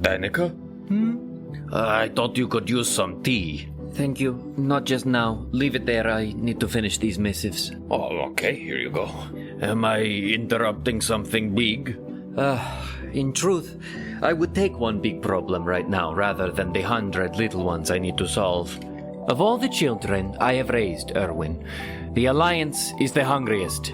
Danica? I thought you could use some tea. Thank you. Not just now. Leave it there. I need to finish these missives. Oh, okay, here you go. Am I interrupting something big? In truth, I would take one big problem right now rather than the 100 little ones I need to solve. Of all the children I have raised, Erwin, the Alliance is the hungriest.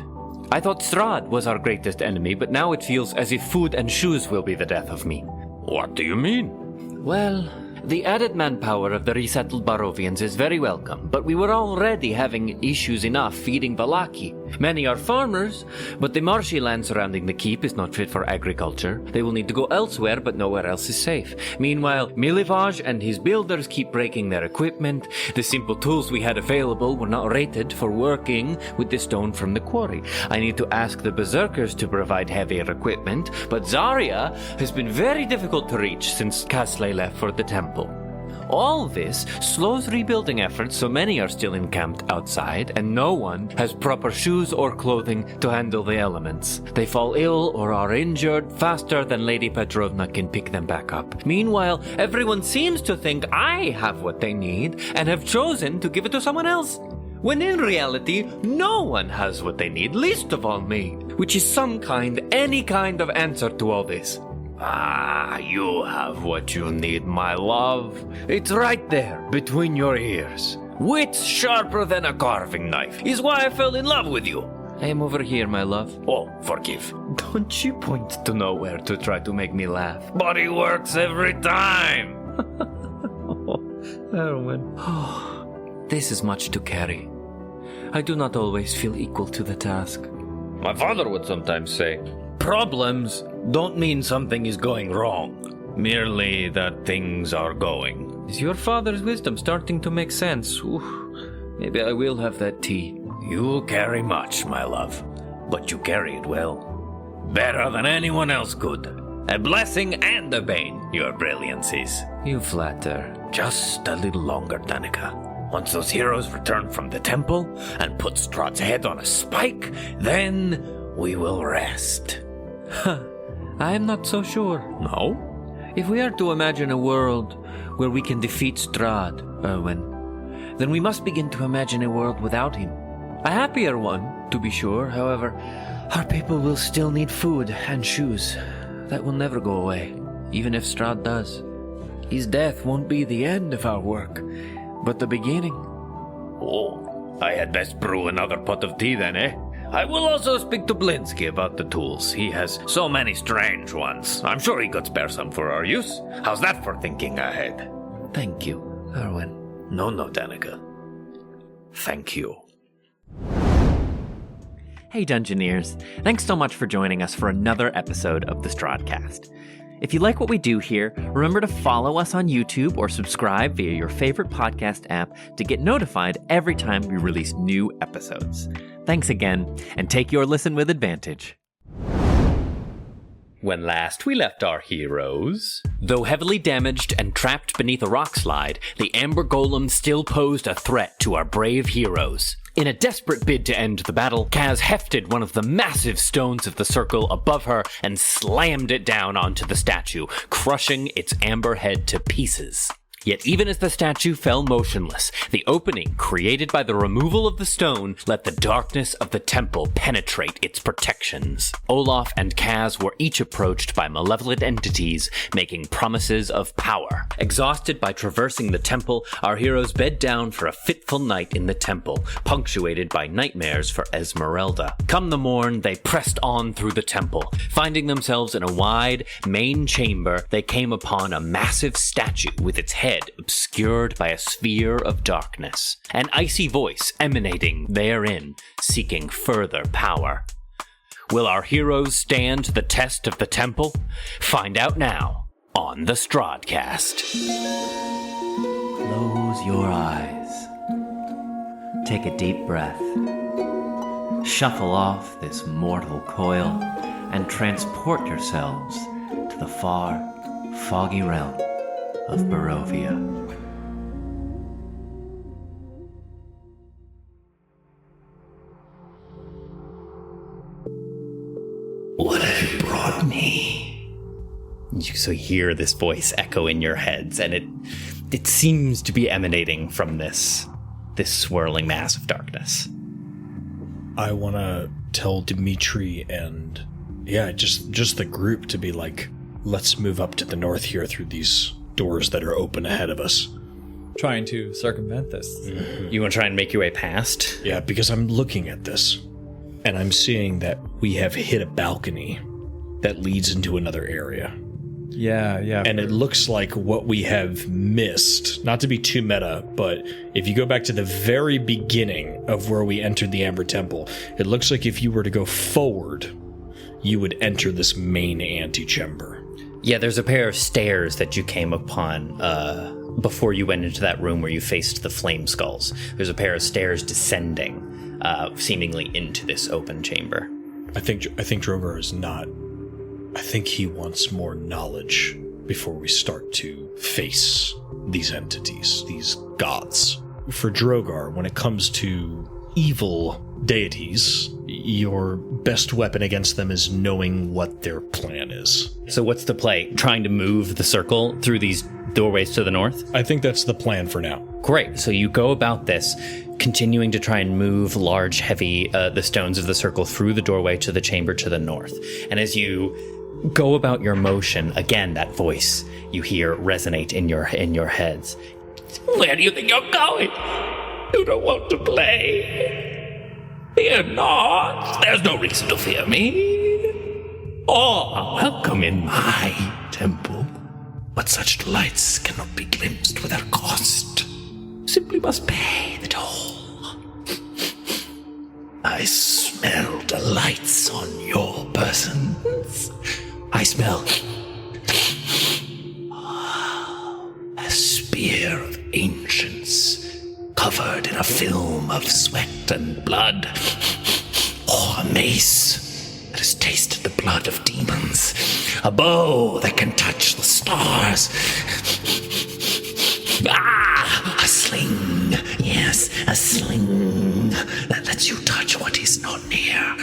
I thought Strahd was our greatest enemy, but now it feels as if food and shoes will be the death of me. What do you mean? Well, the added manpower of the resettled Barovians is very welcome, but we were already having issues enough feeding Vallaki. Many are farmers, but the marshy land surrounding the keep is not fit for agriculture. They will need to go elsewhere, but nowhere else is safe. Meanwhile, Milivaj and his builders keep breaking their equipment. The simple tools we had available were not rated for working with the stone from the quarry. I need to ask the Berserkers to provide heavier equipment, but Zarya has been very difficult to reach since Kasle left for the temple. All this slows rebuilding efforts, so many are still encamped outside, and no one has proper shoes or clothing to handle the elements. They fall ill or are injured faster than Lady Petrovna can pick them back up. Meanwhile, everyone seems to think I have what they need and have chosen to give it to someone else, when in reality, no one has what they need, least of all me, which is any kind of answer to all this. Ah, you have what you need, my love. It's right there, between your ears. Wits sharper than a carving knife is why I fell in love with you. I am over here, my love. Oh, forgive. Don't you point to nowhere to try to make me laugh. But it works every time. Erwin. This is much to carry. I do not always feel equal to the task. My father would sometimes say, problems don't mean something is going wrong, merely that things are going. Is your father's wisdom starting to make sense? Maybe I will have that tea. You carry much, my love, but you carry it well. Better than anyone else could. A blessing and a bane, your brilliance is. You flatter. Just a little longer, Danica. Once those heroes return from the temple and put Strahd's head on a spike, then we will rest. I am not so sure. No? If we are to imagine a world where we can defeat Strahd, Erwin, then we must begin to imagine a world without him. A happier one, to be sure. However, our people will still need food and shoes. That will never go away, even if Strahd does. His death won't be the end of our work, but the beginning. Oh, I had best brew another pot of tea then, eh? I will also speak to Blinsky about the tools. He has so many strange ones. I'm sure he could spare some for our use. How's that for thinking ahead? Thank you, Erwin. No, Danica. Thank you. Hey Dungeoneers, thanks so much for joining us for another episode of the Strahdcast. If you like what we do here, remember to follow us on YouTube or subscribe via your favorite podcast app to get notified every time we release new episodes. Thanks again, and take your listen with advantage. When last we left our heroes, though heavily damaged and trapped beneath a rock slide, the Amber Golem still posed a threat to our brave heroes. In a desperate bid to end the battle, Kaz hefted one of the massive stones of the circle above her and slammed it down onto the statue, crushing its amber head to pieces. Yet even as the statue fell motionless, the opening created by the removal of the stone let the darkness of the temple penetrate its protections. Olaf and Kaz were each approached by malevolent entities, making promises of power. Exhausted by traversing the temple, our heroes bed down for a fitful night in the temple, punctuated by nightmares for Esmeralda. Come the morn, they pressed on through the temple. Finding themselves in a wide, main chamber, they came upon a massive statue with its head obscured by a sphere of darkness, an icy voice emanating therein, seeking further power. Will our heroes stand the test of the temple? Find out now on the Strahdcast. Close your eyes. Take a deep breath. Shuffle off this mortal coil and transport yourselves to the far, foggy realm of Barovia. What have you brought me? So you hear this voice echo in your heads, and it seems to be emanating from this swirling mass of darkness. I want to tell Dimitri and, just the group to be like, let's move up to the north here through these doors that are open ahead of us. Trying to circumvent this. You want to try and make your way past? Yeah, because I'm looking at this, and I'm seeing that we have hit a balcony that leads into another area. Yeah. And it looks like what we have missed, not to be too meta, but if you go back to the very beginning of where we entered the Amber Temple, it looks like if you were to go forward, you would enter this main antechamber. Yeah, there's a pair of stairs that you came upon before you went into that room where you faced the flame skulls. There's a pair of stairs descending, seemingly into this open chamber. I think Drogar is not... I think he wants more knowledge before we start to face these entities, these gods. For Drogar, when it comes to evil deities, your best weapon against them is knowing what their plan is. So what's the play? Trying to move the circle through these doorways to the north? I think that's the plan for now. Great. So you go about this, continuing to try and move large, heavy, the stones of the circle through the doorway to the chamber to the north. And as you go about your motion, again, that voice you hear resonate in your heads. Where do you think you're going? You don't want to play. Fear not. There's no reason to fear me. All are welcome in my temple. But such delights cannot be glimpsed without cost. Simply must pay the toll. I smell delights on your persons. I smell a spear of ancients covered in a film of sweat and blood, or a mace that has tasted the blood of demons, a bow that can touch the stars. A sling, yes, a sling that lets you touch what is not near.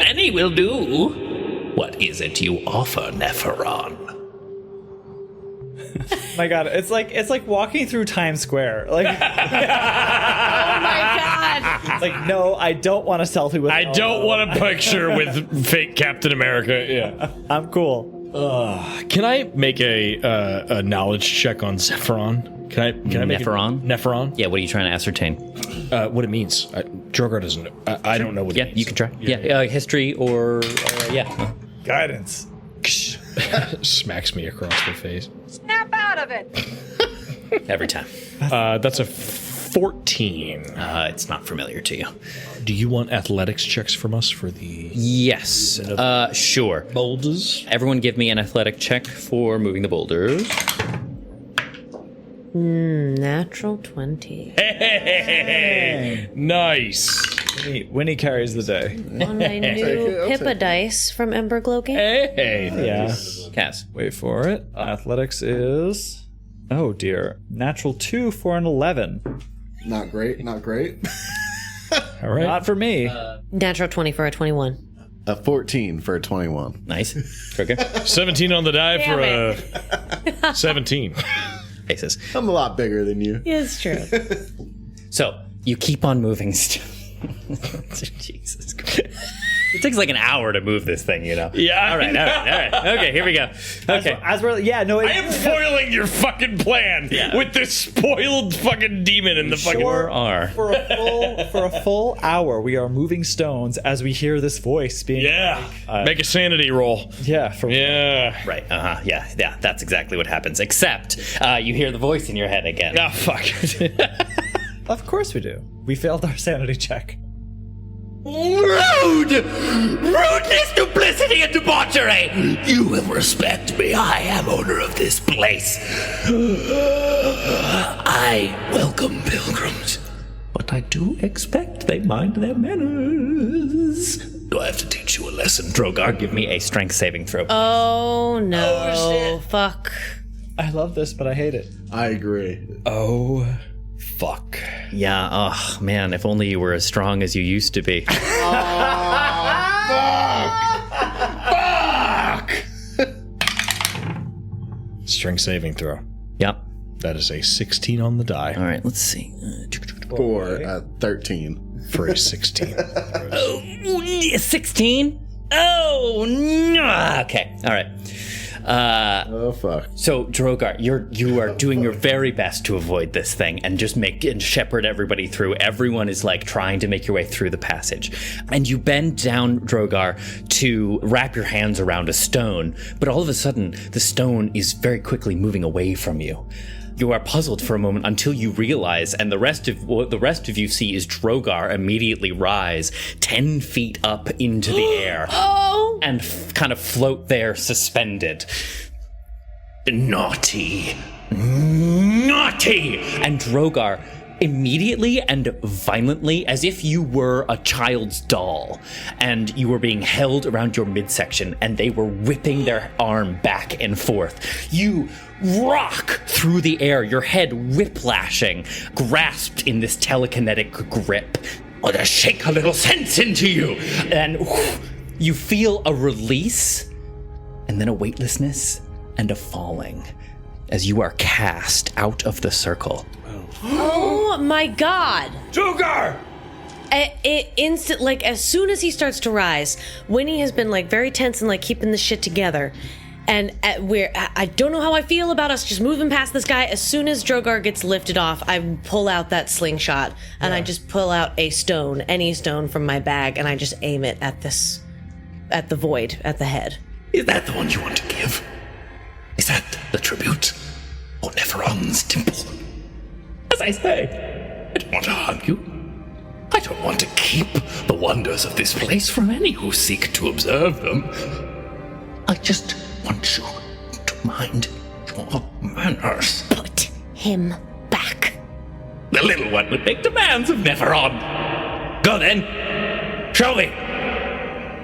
Any will do. What is it you offer, Nepheron? My God, it's like walking through Times Square. Like, Oh my God! it's like, no, I don't want a selfie with. I don't want a picture with fake Captain America. Yeah, I'm cool. Can I make a knowledge check on Zephyron? Can I make Nepheron? Nepheron? Yeah, what are you trying to ascertain? What it means. Drogar doesn't know. I don't know what it means. You can try. History or Guidance. Smacks me across the face. Snap out of it! every time. That's a 14. It's not familiar to you. Do you want athletics checks from us for the... Yes. Sure. Boulders? Everyone give me an athletic check for moving the boulders. Natural 20. Hey, nice. Winnie carries the day. On my new Pippa dice from Ember Glow-Game. Hey. Yeah. Cass. Wait for it. Athletics is... Oh, dear. Natural 2 for an 11. Not great, not great. All right. Not for me. Natural 20 for a 21. A 14 for a 21. Nice. Okay. 17 on the die for a 17. Faces. I'm a lot bigger than you. Yeah, it's true. So, you keep on moving. Jesus Christ. It takes like an hour to move this thing, you know? Yeah. All right. Okay, here we go. Okay. As we're... Yeah, no... I am foiling your fucking plan with this spoiled fucking demon in the fucking... Sure are. For a full hour, we are moving stones as we hear this voice being... Yeah. Make a sanity roll. Yeah. Yeah. Right. Yeah, that's exactly what happens. Except you hear the voice in your head again. Oh, fuck. Of course we do. We failed our sanity check. Rude! Rudeness, duplicity, and debauchery! You will respect me. I am owner of this place. I welcome pilgrims, but I do expect they mind their manners. Do I have to teach you a lesson, Drogar? Give me a strength saving throw. Oh, no. shit. Fuck. I love this, but I hate it. I agree. Oh, fuck. Yeah, oh, man, if only you were as strong as you used to be. Fuck! Strength saving throw. Yep. That is a 16 on the die All right, let's see. 4 13. for a 16. 16? Oh, no. Okay. All right. Oh fuck. So Drogar, you are doing your very best to avoid this thing and just shepherd everybody through. Everyone is like trying to make your way through the passage. And you bend down, Drogar, to wrap your hands around a stone, but all of a sudden the stone is very quickly moving away from you. You are puzzled for a moment until you realize, and what the rest of you see is Drogar immediately rise 10 feet up into the air and kind of float there suspended. Naughty. And Drogar immediately and violently, as if you were a child's doll and you were being held around your midsection and they were whipping their arm back and forth. You rock through the air, your head whiplashing, grasped in this telekinetic grip. Or to shake a little sense into you. And you feel a release and then a weightlessness and a falling as you are cast out of the circle. Oh my god! Drogar! As soon as he starts to rise, Winnie has been like very tense and like keeping the shit together. And I don't know how I feel about us just moving past this guy. As soon as Drogar gets lifted off, I pull out that slingshot and I just pull out a stone, any stone from my bag, and I just aim it at the void, at the head. Is that the one you want to give? Is that the tribute? Or Neferon's temple? As I say, I don't want to harm you. I don't want to keep the wonders of this place from any who seek to observe them. I just want you to mind your manners. Put him back. The little one would make demands of Neferon. Go then. Show me.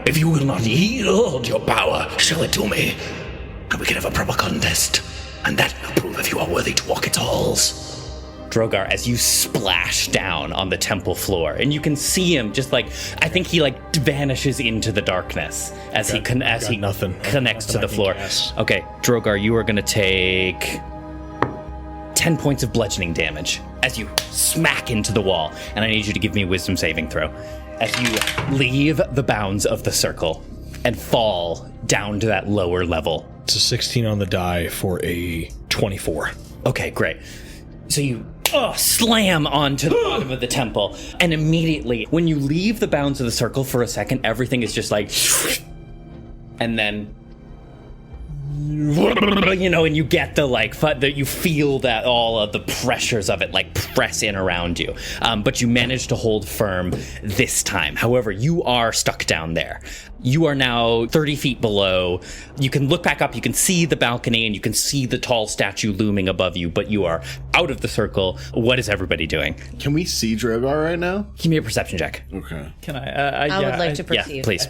If you will not yield your power, show it to me. And we can have a proper contest. And that will prove if you are worthy to walk its halls. Drogar, as you splash down on the temple floor, and you can see him just like, I think he like vanishes into the darkness as he connects to the floor. Okay, Drogar, you are going to take 10 points of bludgeoning damage as you smack into the wall, and I need you to give me a wisdom saving throw as you leave the bounds of the circle and fall down to that lower level. It's a 16 on the die for a 24. Okay, great. So you slam onto the bottom of the temple, and immediately, when you leave the bounds of the circle for a second, everything is just like, and then, and you get the you feel that all of the pressures of it like press in around you, but you manage to hold firm this time. However, you are stuck down there. You are now 30 feet below. You can look back up, you can see the balcony, and you can see the tall statue looming above you, but you are out of the circle. What is everybody doing? Can we see Drogar right now? Give me a perception check. Okay. Can I? I would like to Yeah, perceive. please.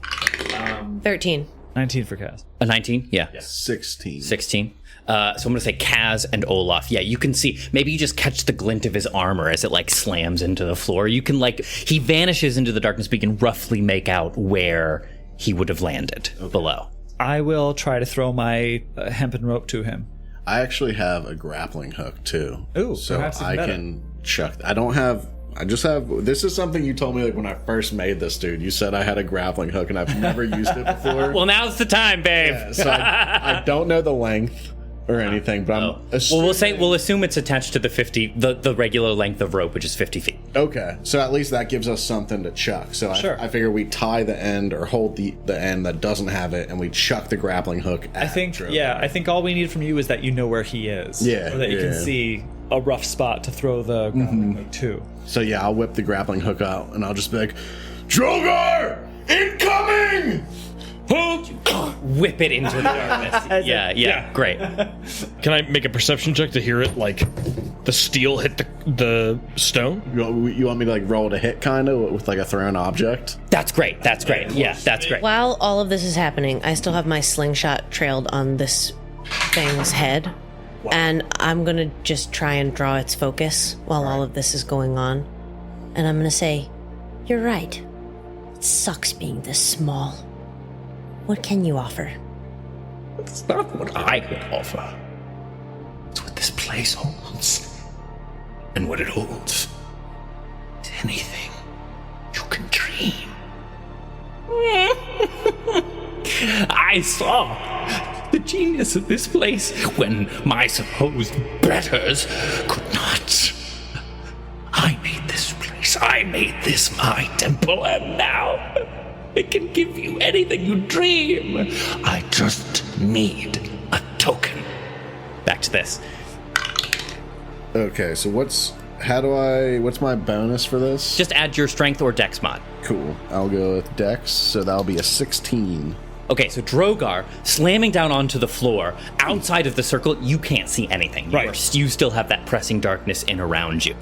13. 19 for cast. A 19? Yeah. 16. 16. So I'm going to say Kaz and Olaf. Yeah, you can see. Maybe you just catch the glint of his armor as it like slams into the floor. You can he vanishes into the darkness, but you can roughly make out where he would have landed below. I will try to throw my hempen rope to him. I actually have a grappling hook too. Ooh, so perhaps even I better. can chuck. I just have. This is something you told me like when I first made this, dude. You said I had a grappling hook, and I've never used it before. Well, now's the time, babe. Yeah, so I don't know the length or anything, but I'm assuming... we'll assume it's attached to the regular length of rope, which is 50 feet. Okay, so at least that gives us something to chuck. So Sure. I figure we tie the end or hold the end that doesn't have it, and we chuck the grappling hook at Drogar. I think all we need from you is that you know where he is. Yeah, Or that you can yeah. see a rough spot to throw the grappling hook to. So yeah, I'll whip the grappling hook out, and I'll just be like, Drogar, incoming! Whip it into the darkness. yeah, great. Can I make a perception check to hear it, like, the steel hit the stone? You want me to like roll to hit kind of with like a thrown object? That's great. Yeah, that's great. While all of this is happening, I still have my slingshot trailed on this thing's head. And I'm going to just try and draw its focus while all of this is going on. And I'm going to say, you're right. It sucks being this small. What can you offer? It's not what I would offer. place holds. And what it holds is anything you can dream. I saw the genius of this place when my supposed betters could not. I made this place, I made this my temple, and now it can give you anything you dream. I just need a token. Back to this. Okay, so what's my bonus for this? Just add your strength or dex mod. Cool. I'll go with Dex, so that'll be a 16. Okay, so Drogar slamming down onto the floor outside of the circle, you can't see anything. You still have that pressing darkness in around you.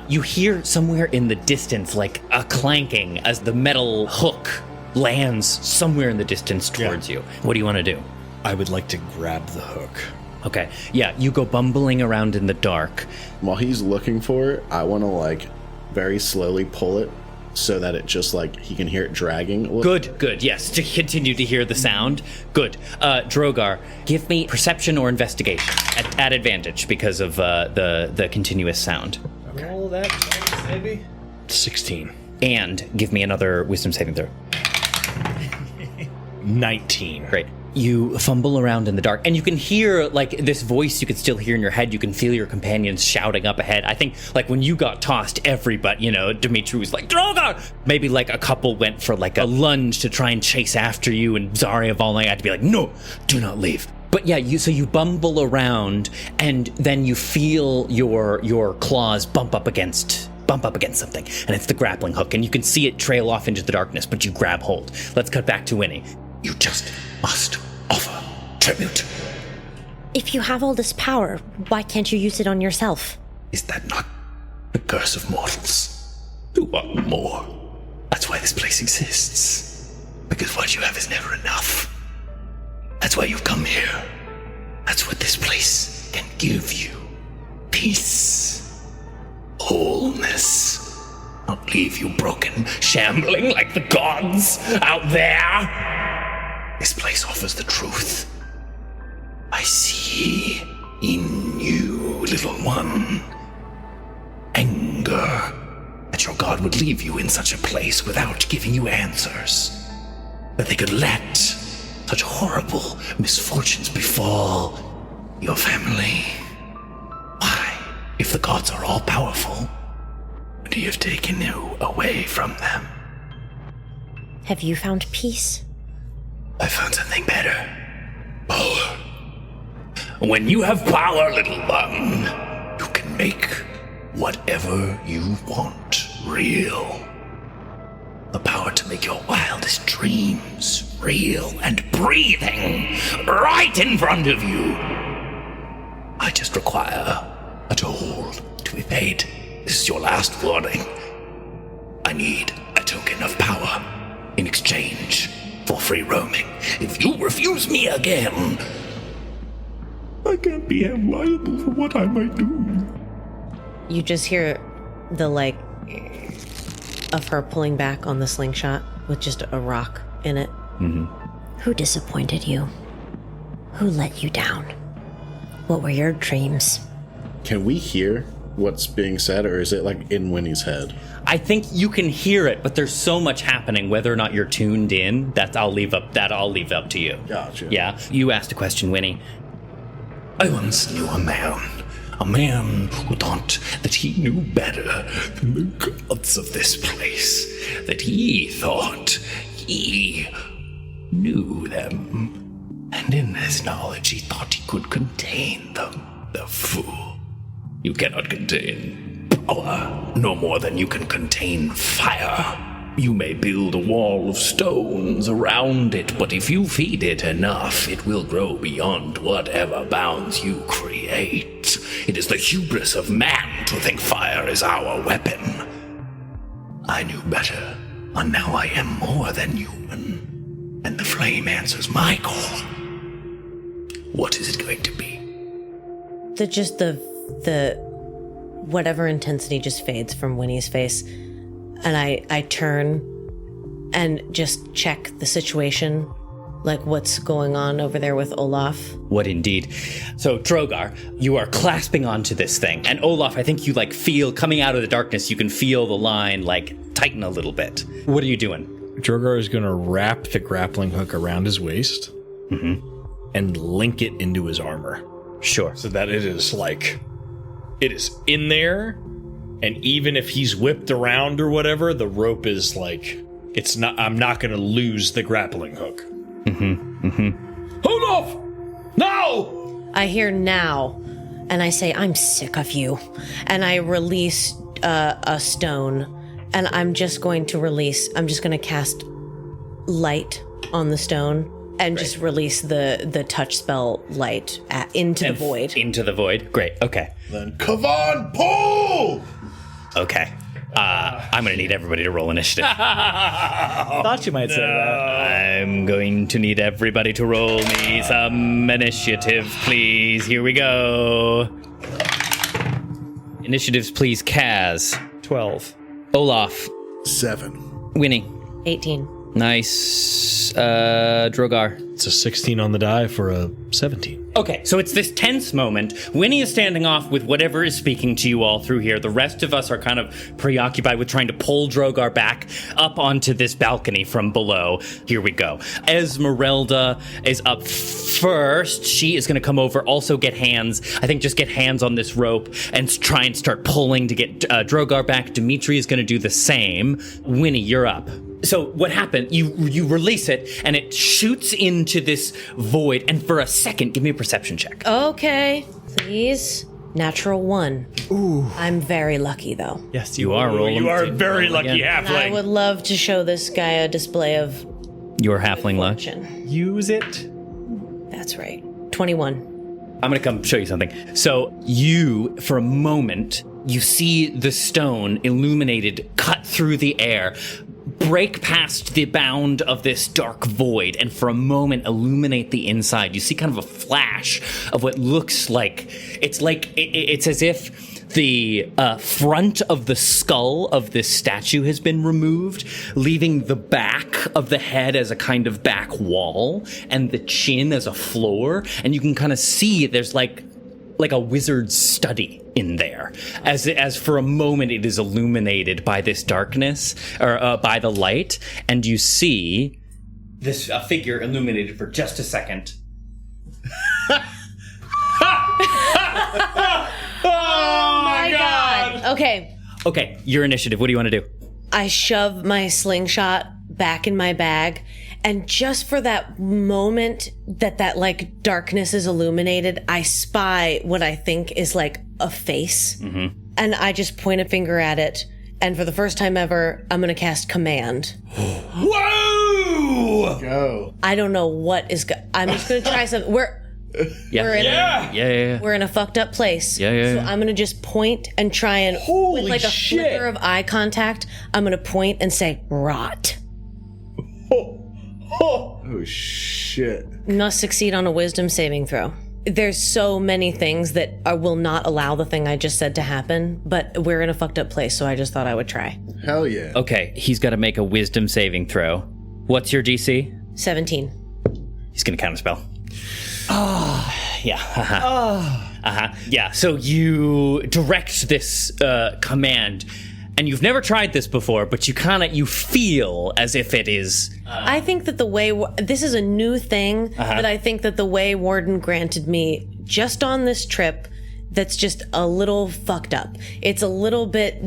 You hear somewhere in the distance like a clanking as the metal hook lands somewhere in the distance towards you. What do you want to do? I would like to grab the hook. Okay, yeah, you go bumbling around in the dark. While he's looking for it, I want to very slowly pull it so that it just he can hear it dragging. Good, yes, to continue to hear the sound. Good. Drogar, give me perception or investigation at advantage because of the continuous sound. Okay. Roll that, maybe. 16. And give me another wisdom saving throw. 19. Great. You fumble around in the dark, and you can hear, this voice you can still hear in your head. You can feel your companions shouting up ahead. I think, when you got tossed, everybody, Dimitri was like, Drogar! Maybe, a couple went for, a lunge to try and chase after you, and Zarya Volnay had to be like, no, do not leave. But yeah, so you bumble around, and then you feel your claws bump up against something, and it's the grappling hook, and you can see it trail off into the darkness, but you grab hold. Let's cut back to Winnie. You just must offer tribute. If you have all this power, why can't you use it on yourself? Is that not the curse of mortals? You want more. That's why this place exists. Because what you have is never enough. That's why you've come here. That's what this place can give you. Peace. Wholeness. Not leave you broken, shambling like the gods out there. This place offers the truth. I see in you, little one, anger that your god would leave you in such a place without giving you answers. That they could let such horrible misfortunes befall your family. Why, if the gods are all powerful, would he have taken you away from them? Have you found peace? I found something better. Power. When you have power, little one, you can make whatever you want real. The power to make your wildest dreams real and breathing right in front of you. I just require a toll to be paid. This is your last warning. I need a token of power in exchange for free roaming. If you refuse me again, I can't be held liable for what I might do. You just hear the of her pulling back on the slingshot with just a rock in it. Mm-hmm. Who disappointed you? Who let you down? What were your dreams? Can we hear what's being said, or is it in Winnie's head? I think you can hear it, but there's so much happening. Whether or not you're tuned in, I'll leave up to you. Gotcha. Yeah, you asked a question, Winnie. I once knew a man who thought that he knew better than the gods of this place, that he thought he knew them, and in his knowledge he thought he could contain them. The fool. You cannot contain power, no more than you can contain fire. You may build a wall of stones around it, but if you feed it enough, it will grow beyond whatever bounds you create. It is the hubris of man to think fire is our weapon. I knew better, and now I am more than human. And the flame answers my call. What is it going to be? The whatever intensity just fades from Winnie's face. And I turn and just check the situation like what's going on over there with Olaf. What indeed. So, Drogar, you are clasping onto this thing. And Olaf, I think you feel coming out of the darkness, you can feel the line tighten a little bit. What are you doing? Drogar is going to wrap the grappling hook around his waist and link it into his armor. Sure. So that it is in there, and even if he's whipped around or whatever, the rope is I'm not going to lose the grappling hook. Hold off! Now! I hear now, and I say, I'm sick of you. And I release a stone, and I'm just going to cast light on the stone and just release the touch spell light into the void. Into the void. Great. Okay. Then Kavan, pull! Okay. I'm going to need everybody to roll initiative. Thought you might say that. I'm going to need everybody to roll me some initiative, please. Here we go. Initiatives, please. Kaz. 12. Olaf. 7. Winnie. 18. Nice. Drogar. It's a 16 on the die for a 17. Okay, so it's this tense moment. Winnie is standing off with whatever is speaking to you all through here. The rest of us are kind of preoccupied with trying to pull Drogar back up onto this balcony from below. Here we go. Esmeralda is up first. She is going to come over, also get hands. I think just get hands on this rope and try and start pulling to get Drogar back. Dimitri is going to do the same. Winnie, you're up. So what happened, you release it, and it shoots into this void, and for a second, give me a perception check. Okay, please. Natural 1. Ooh. I'm very lucky, though. Yes, You are rolling. You are very lucky And I halfling. would love to show this guy a display of Your halfling luck. fortune. Use it. That's right. 21. I'm going to come show you something. So you, for a moment, you see the stone illuminated, cut through the air, break past the bound of this dark void, and for a moment illuminate the inside. You see kind of a flash of what looks like it's as if the front of the skull of this statue has been removed, leaving the back of the head as a kind of back wall and the chin as a floor. And you can kind of see there's like a wizard's study in there, as for a moment it is illuminated by this darkness, or by the light, and you see this figure illuminated for just a second. Oh my god! Okay, your initiative. What do you want to do? I shove my slingshot back in my bag, and just for that moment that darkness is illuminated, I spy what I think is a face. Mm-hmm. And I just point a finger at it, and for the first time ever, I'm gonna cast Command. Whoa! Go. I don't know what is I'm just gonna try something. We're in a fucked up place. So I'm gonna just point and try and with a flicker of eye contact, I'm gonna point and say rot. Oh shit. Must succeed on a wisdom saving throw. There's so many things that will not allow the thing I just said to happen, but we're in a fucked up place, so I just thought I would try. Hell yeah. Okay, he's got to make a wisdom saving throw. What's your DC? 17. He's gonna counterspell. Yeah. Yeah, so you direct this command, and you've never tried this before, but you feel as if it is... I think that the way... This is a new thing, that I think that the way Warden granted me just on this trip, that's just a little fucked up. It's a little bit,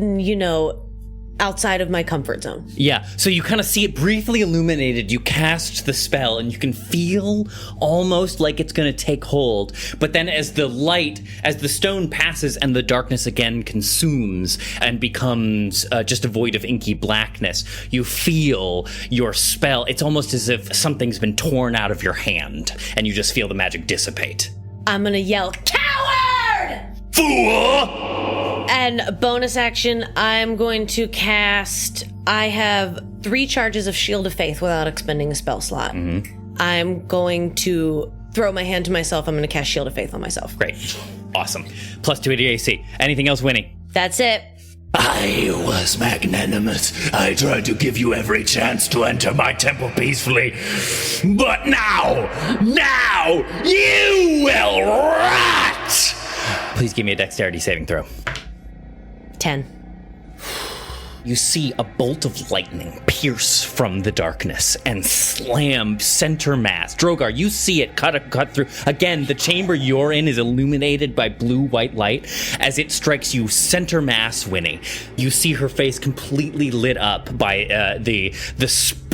outside of my comfort zone. Yeah, so you kind of see it briefly illuminated, you cast the spell, and you can feel almost like it's going to take hold, but then as the stone passes and the darkness again consumes and becomes just a void of inky blackness, you feel your spell, it's almost as if something's been torn out of your hand, and you just feel the magic dissipate. I'm gonna yell, "Coward!" Fool! And bonus action, I'm going to cast... I have 3 charges of Shield of Faith without expending a spell slot. Mm-hmm. I'm going to throw my hand to myself. I'm going to cast Shield of Faith on myself. Great. Awesome. +2 to AC. Anything else, Winnie? That's it. I was magnanimous. I tried to give you every chance to enter my temple peacefully. But now, you will rot! Please give me a dexterity saving throw. 10. You see a bolt of lightning pierce from the darkness and slam center mass. Drogar, you see it cut through. Again, the chamber you're in is illuminated by blue-white light. As it strikes you center mass, Winnie, you see her face completely lit up by the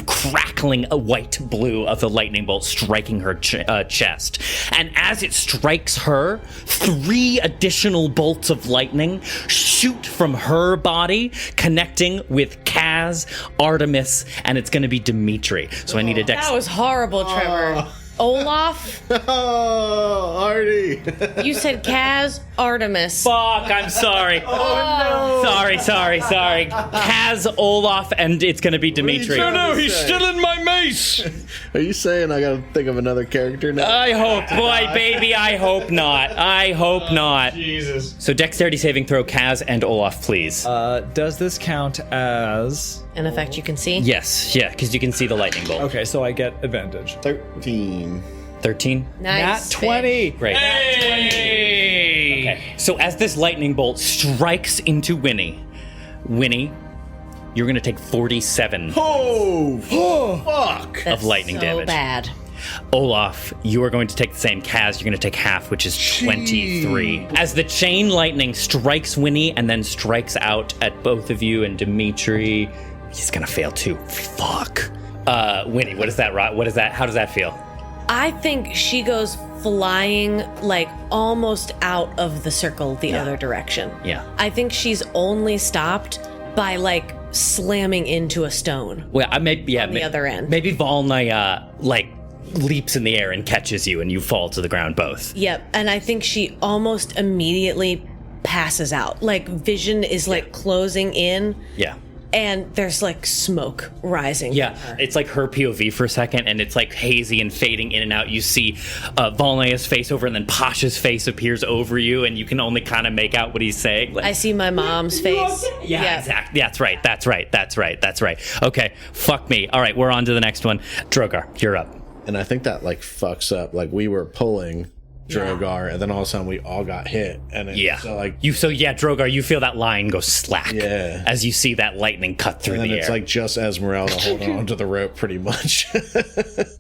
crackling white blue of the lightning bolt striking her chest. And as it strikes her, 3 additional bolts of lightning shoot from her body, connecting with Kaz, Artemis, and it's going to be Dimitri. So I need a dex. That was horrible, Trevor. Olaf? Oh, Artie. You said Kaz, Artemis. Fuck, I'm sorry. Oh, no. Sorry. Kaz, Olaf, and it's going to be Dimitri. No, he's still in my mace. Are you saying I gotta think of another character now? I hope, boy, baby, I hope not. Jesus. So dexterity saving throw, Kaz and Olaf, please. Does this count as... An effect you can see? Yes, yeah, because you can see the lightning bolt. Okay, so I get advantage. 13. 13? Nice. Nat 20. Great. Hey! Okay, so as this lightning bolt strikes into Winnie, you're going to take 47 Oh, fuck. That's of lightning so damage. bad. Olaf, you are going to take the same. Kaz, you're going to take half, which is 23. As the chain lightning strikes Winnie and then strikes out at both of you and Dimitri, he's going to fail too. Fuck. Winnie, what is that? How does that feel? I think she goes flying, like, almost out of the circle the other direction. Yeah. I think she's only stopped by, like, slamming into a stone. Well, I may, yeah, On the other end. Maybe Volnaya, leaps in the air and catches you and you fall to the ground both. Yep, and I think she almost immediately passes out. Like, vision is, like, closing in. Yeah. And there's, like, smoke rising. Yeah, from her. it's like her POV for a second, and it's like hazy and fading in and out. You see Volnaya's face over, and then Pasha's face appears over you, and you can only kind of make out what he's saying. Like, I see my mom's face. yeah, exactly. That's right. Okay, fuck me. All right, we're on to the next one. Drogar, you're up. And I think that, like, fucks up. Like, we were pulling Drogar, and then all of a sudden we all got hit. And it, Drogar, you feel that line go slack. Yeah. As you see that lightning cut through and the then it's air. like just Esmeralda holding onto the rope pretty much.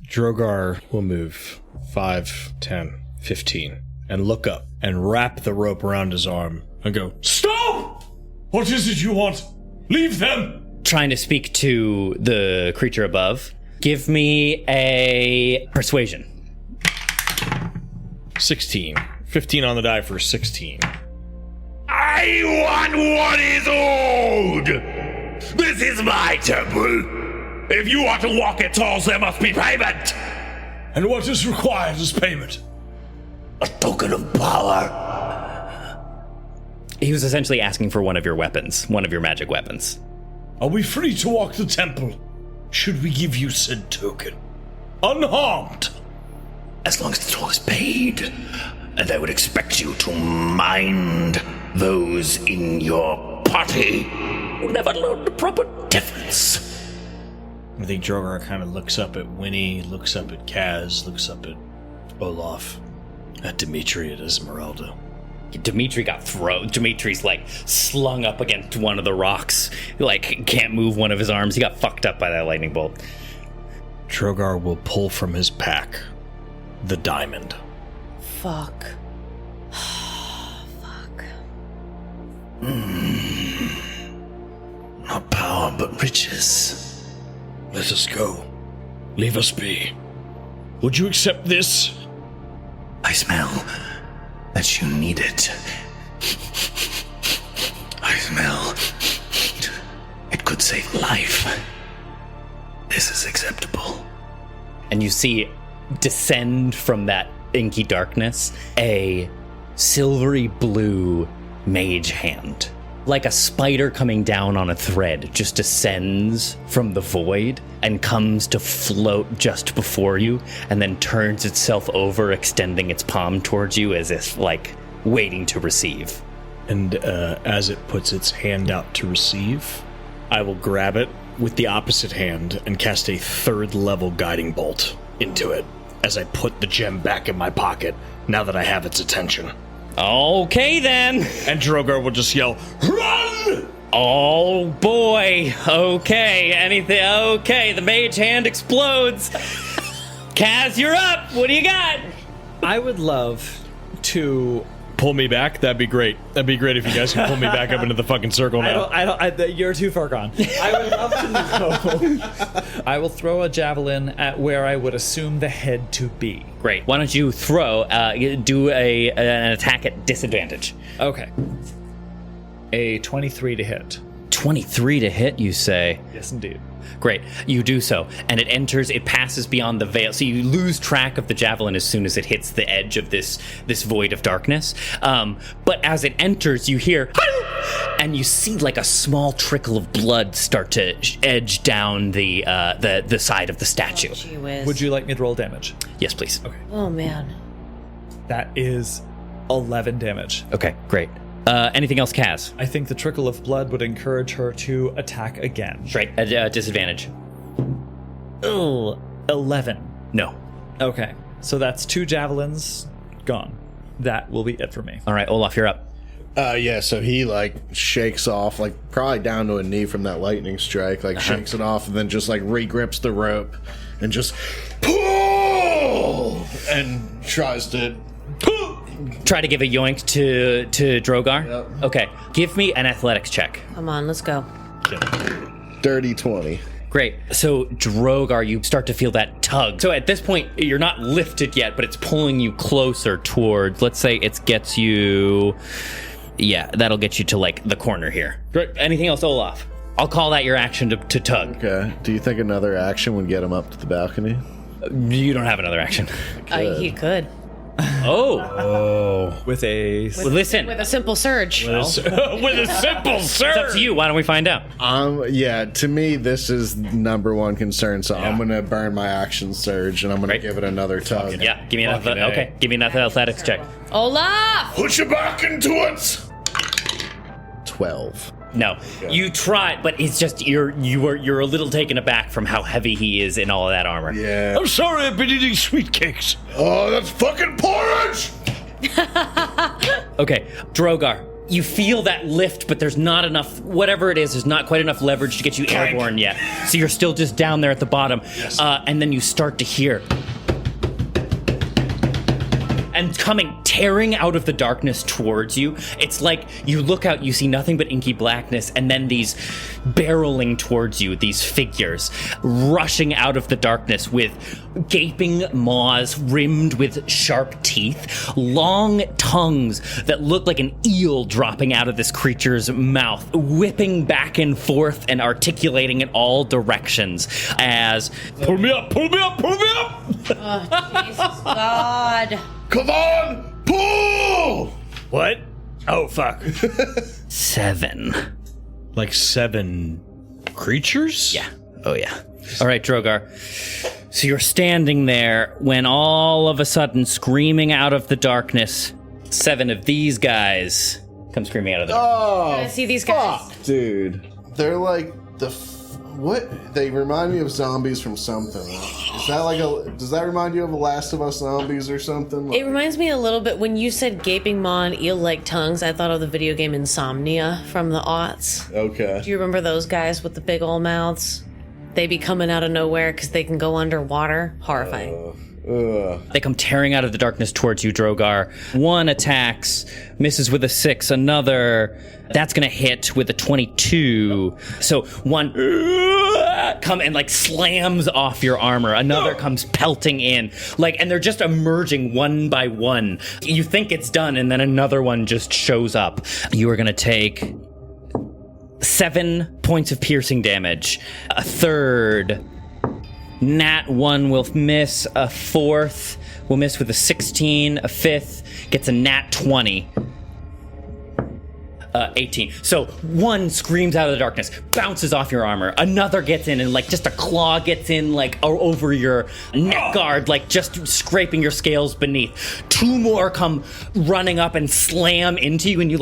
Drogar will move 5, 10, 15, and look up and wrap the rope around his arm and go, "Stop! What is it you want? Leave them!" Trying to speak to the creature above. Give me a persuasion. 16. 15 on the die for 16. I want what is owed! This is my temple. If you are to walk its halls, there must be payment! And what is required as payment? A token of power. He was essentially asking for one of your weapons, one of your magic weapons. Are we free to walk the temple? Should we give you said token? Unharmed. As long as the toll is paid. And I would expect you to mind those in your party who never learned the proper difference. I think Drogar kind of looks up at Winnie, looks up at Kaz, looks up at Olaf, at Dimitri, at Esmeralda. Dimitri got thrown. Dimitri's like slung up against one of the rocks. Like can't move one of his arms. He got fucked up by that lightning bolt. Drogar will pull from his pack the diamond. Fuck. Fuck. Not power, but riches. Let us go. Leave us be. Would you accept this? I smell that you need it. I smell it could save life. This is acceptable. And you see descend from that inky darkness a silvery blue mage hand. Like a spider coming down on a thread, just descends from the void and comes to float just before you and then turns itself over, extending its palm towards you as if, like, waiting to receive. And as it puts its hand out to receive, I will grab it with the opposite hand and cast a 3rd level guiding bolt into it as I put the gem back in my pocket now that I have its attention. Okay, then. And Drogar will just yell, "Run!" Oh, boy. Okay, anything. Okay, the mage hand explodes. Kaz, you're up. What do you got? I would love to... Pull me back? That'd be great. That'd be great if you guys could pull me back up into the fucking circle now. You're too far gone. I would love to know. I will throw a javelin at where I would assume the head to be. Great. Why don't you throw, do an attack at disadvantage. Okay. A 23 to hit. 23 to hit, you say? Yes, indeed. Great. You do so, and it passes beyond the veil. So you lose track of the javelin as soon as it hits the edge of this void of darkness. But as it enters, you hear, and you see like a small trickle of blood start to edge down the side of the statue. Oh, gee whiz. Would you like me to roll damage? Yes, please. Okay. Oh, man. That is 11 damage. Okay, great. Anything else, Kaz? I think the trickle of blood would encourage her to attack again. Right, at disadvantage. Ugh, 11. No. Okay, so that's 2 javelins gone. That will be it for me. All right, Olaf, you're up. Yeah, so he, like, shakes off, like, probably down to a knee from that lightning strike, like, shakes it off, and then just, like, regrips the rope, and just, pull! And tries to... Try to give a yoink to Drogar? Yep. Okay, give me an athletics check. Come on, let's go. Dirty 20. Great. So, Drogar, you start to feel that tug. So at this point, you're not lifted yet, but it's pulling you closer towards, let's say it gets you... Yeah, that'll get you to, like, the corner here. Great. Anything else, Olaf? I'll call that your action to tug. Okay. Do you think another action would get him up to the balcony? You don't have another action. He could. Oh. With a... Well, listen. With a simple surge. With a simple surge. It's up to you. Why don't we find out? Yeah, to me, this is number one concern, so I'm going to burn my action surge, and I'm going to give it another tug. Yeah, give me another. Okay, give me another athletics check. Olaf! Push it back into it! 12. No, you try, but it's just you're a little taken aback from how heavy he is in all of that armor. Yeah. I'm sorry, I've been eating sweet cakes. Oh, that's fucking porridge! Okay, Drogar, you feel that lift, but there's not enough, whatever it is, there's not quite enough leverage to get you airborne yet. So you're still just down there at the bottom. Yes. And then you start to hear... And tearing out of the darkness towards you, it's like you look out, you see nothing but inky blackness, and then these barreling towards you, these figures rushing out of the darkness with gaping maws rimmed with sharp teeth, long tongues that look like an eel dropping out of this creature's mouth, whipping back and forth and articulating in all directions as, pull me up, pull me up, pull me up! Oh, Jesus God. Come on! Pull! What? Oh, fuck. 7. Like 7 creatures? Yeah. Oh, yeah. All right, Drogar. So you're standing there when all of a sudden, screaming out of the darkness, 7 of these guys come screaming out of the darkness. Oh, I see these guys. fuck, dude. They're like what? They remind me of zombies from something. Is that like does that remind you of a Last of Us zombies or something? It reminds me a little bit, when you said gaping maw and eel-like tongues, I thought of the video game Insomnia from the aughts. Okay. Do you remember those guys with the big old mouths? They be coming out of nowhere because they can go underwater. Horrifying. They come tearing out of the darkness towards you, Drogar. One attacks, misses with a 6. Another, that's gonna hit with a 22. So one come and like slams off your armor. Another comes pelting in, like, and they're just emerging one by one. You think it's done, and then another one just shows up. You are gonna take 7 points of piercing damage. A third. Nat 1 will miss. A 4th will miss with a 16. A 5th gets a nat 20. 18. So one screams out of the darkness, bounces off your armor. Another gets in and like just a claw gets in like over your neck guard, like just scraping your scales beneath. Two more come running up and slam into you, and you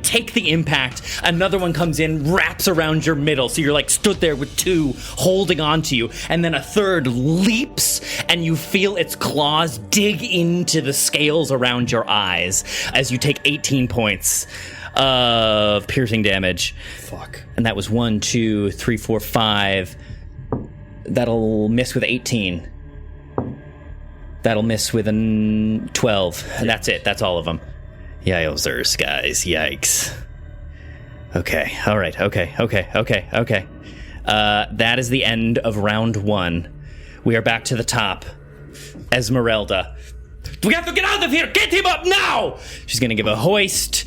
take the impact. Another one comes in, wraps around your middle, so you're like stood there with two holding onto you, and then a third leaps, and you feel its claws dig into the scales around your eyes as you take 18 points of piercing damage. Fuck. And that was 1, 2, 3, 4, 5. That'll miss with 18. That'll miss with a 12. And that's it. That's all of them. Yowzers, guys. Yikes. Okay. All right. Okay. That is the end of round 1. We are back to the top. Esmeralda. We have to get out of here! Get him up now! She's gonna give a hoist.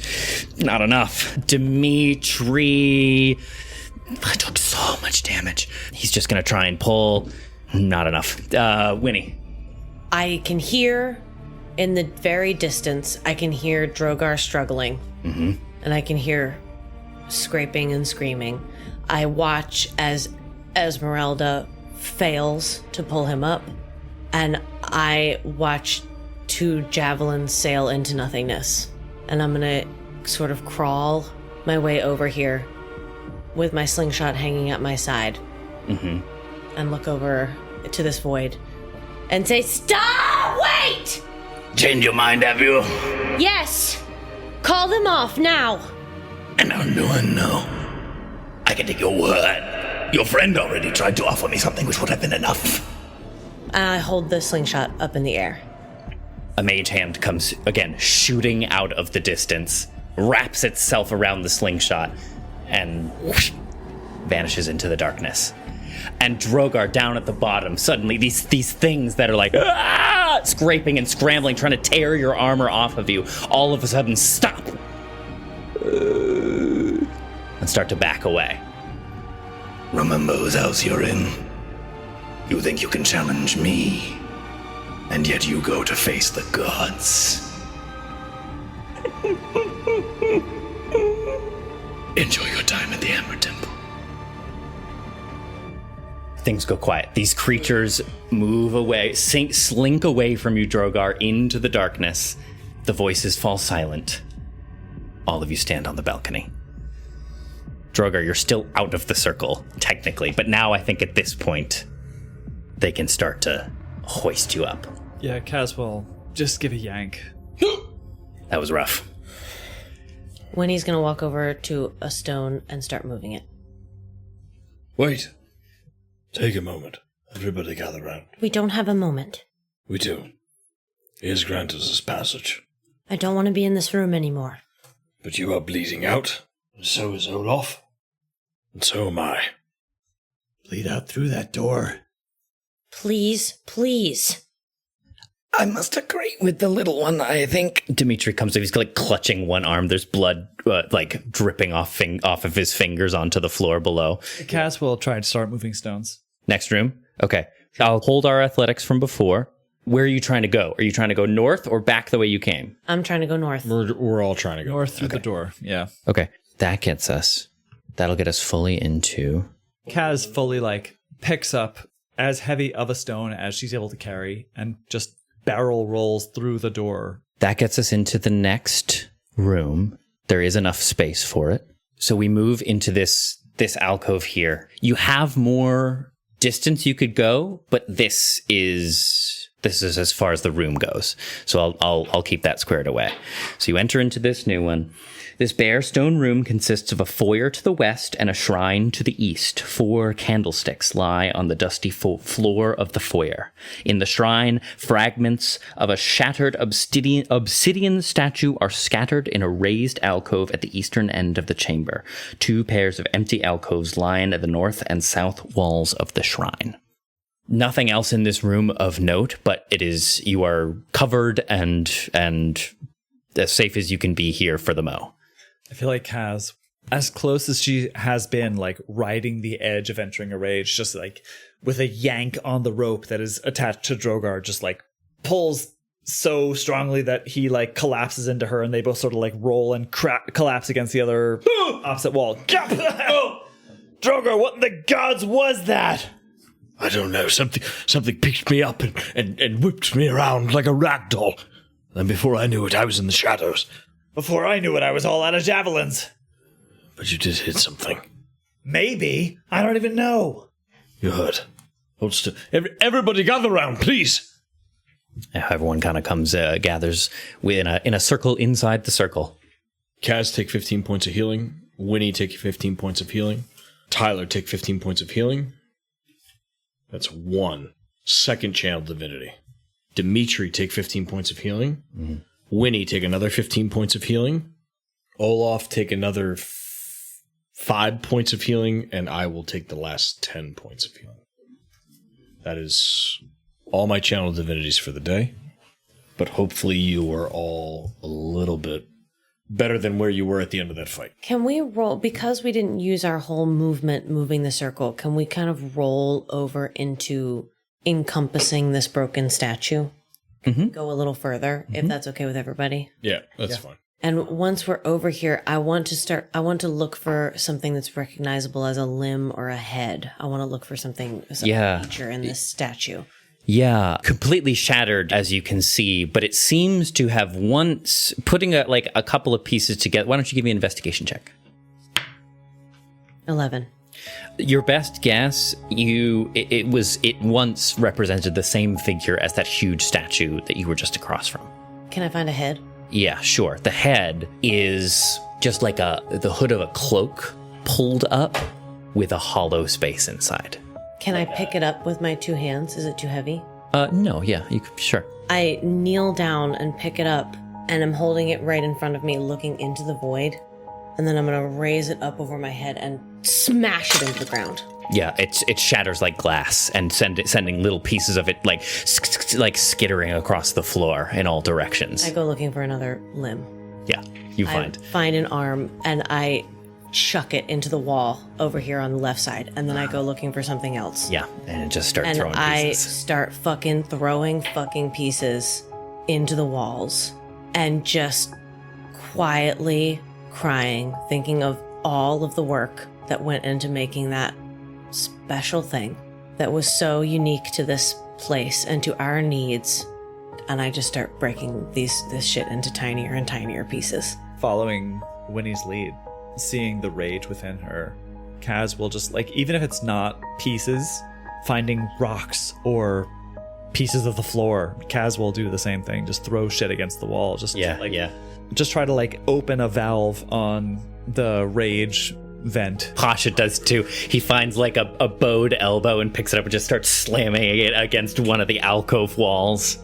Not enough. Dimitri. I took so much damage. He's just gonna try and pull. Not enough. Winnie. I can hear in the very distance, I can hear Drogar struggling. Mm-hmm. And I can hear scraping and screaming. I watch as Esmeralda fails to pull him up. And I watch 2 javelins sail into nothingness. And I'm gonna sort of crawl my way over here with my slingshot hanging at my side. Mm-hmm. And look over to this void and say, "Stop! Wait!" Change your mind, have you? Yes! Call them off now! And how do I know? I can take your word. Your friend already tried to offer me something which would have been enough. And I hold the slingshot up in the air. A mage hand comes, again, shooting out of the distance, wraps itself around the slingshot, and whoosh, vanishes into the darkness. And Drogar down at the bottom, suddenly these things that are like, scraping and scrambling, trying to tear your armor off of you, all of a sudden stop. And start to back away. Remember whose house you're in. You think you can challenge me, and yet you go to face the gods. Enjoy your time at the Amber Temple. Things go quiet. These creatures move away, slink away from you, Drogar, into the darkness. The voices fall silent. All of you stand on the balcony. Drogar, you're still out of the circle, technically, but now I think at this point, they can start to hoist you up. Yeah, Caswell, just give a yank. That was rough. Winnie's gonna walk over to a stone and start moving it. Wait. Take a moment. Everybody gather round. We don't have a moment. We do. He has granted us passage. I don't want to be in this room anymore. But you are bleeding out, and so is Olaf. And so am I. Bleed out through that door. Please, please. I must agree with the little one, I think. Dimitri comes up. He's like clutching one arm. There's blood like dripping off of his fingers onto the floor below. Caswell tried to start moving stones. Next room. Okay. I'll hold our athletics from before. Where are you trying to go? Are you trying to go north or back the way you came? I'm trying to go north. We're all trying to go North through the door, yeah. Okay. That gets us. That'll get us fully into... Kaz fully picks up as heavy of a stone as she's able to carry and just barrel rolls through the door. That gets us into the next room. There is enough space for it. So we move into this alcove here. You have more distance you could go, but this is as far as the room goes. So I'll keep that squared away. So you enter into this new one. This bare stone room consists of a foyer to the west and a shrine to the east. 4 candlesticks lie on the dusty floor of the foyer. In the shrine, fragments of a shattered obsidian statue are scattered in a raised alcove at the eastern end of the chamber. 2 pairs of empty alcoves line at the north and south walls of the shrine. Nothing else in this room of note, but you are covered and as safe as you can be here for the mo. I feel like Kaz, as close as she has been, riding the edge of entering a rage, just with a yank on the rope that is attached to Drogar, just pulls so strongly that he like collapses into her, and they both sort of like roll and collapse against the other opposite wall. Drogar, what in the gods was that? I don't know. Something picked me up and whipped me around like a rag doll. And before I knew it, I was in the shadows. Before I knew it, I was all out of javelins. But you did hit something. Maybe. I don't even know. You heard. Hold still. Everybody gather around, please. Everyone kind of gathers in a circle inside the circle. Kaz, take 15 points of healing. Winnie, take 15 points of healing. Tyler, take 15 points of healing. That's 1. Second channel divinity. Dimitri, take 15 points of healing. Mm-hmm. Winnie, take another 15 points of healing. Olaf, take another 5 points of healing. And I will take the last 10 points of healing. That is all my channel divinities for the day. But hopefully you are all a little bit better than where you were at the end of that fight. Can we roll, because we didn't use our whole movement moving the circle, can we kind of roll over into encompassing this broken statue? Mm-hmm. Go a little further, if that's okay with everybody. Yeah, that's fine. And once we're over here, I want to look for something that's recognizable as a limb or a head. I want to look for something feature in this statue. Yeah, completely shattered, as you can see, but it seems to have once putting a couple of pieces together. Why don't you give me an investigation check? 11. Your best guess, it once represented the same figure as that huge statue that you were just across from. Can I find a head? Yeah, sure. The head is just like the hood of a cloak pulled up with a hollow space inside. Can I pick it up with my 2 hands? Is it too heavy? No, yeah, you could, sure. I kneel down and pick it up, and I'm holding it right in front of me, looking into the void. And then I'm going to raise it up over my head and smash it into the ground. Yeah, it shatters like glass and sending little pieces of it like skittering across the floor in all directions. I go looking for another limb. Yeah, I find an arm, and I chuck it into the wall over here on the left side, and then I go looking for something else. Yeah, and it just starts throwing pieces. And I start throwing pieces into the walls and just quietly crying, thinking of all of the work that went into making that special thing that was so unique to this place and to our needs. And I just start breaking this shit into tinier and tinier pieces. Following Winnie's lead, seeing the rage within her, Kaz will just, even if it's not pieces, finding rocks or pieces of the floor, Kaz will do the same thing. Just throw shit against the wall. Just try to open a valve on the rage vent. Pasha does too. He finds a bowed elbow and picks it up and just starts slamming it against one of the alcove walls.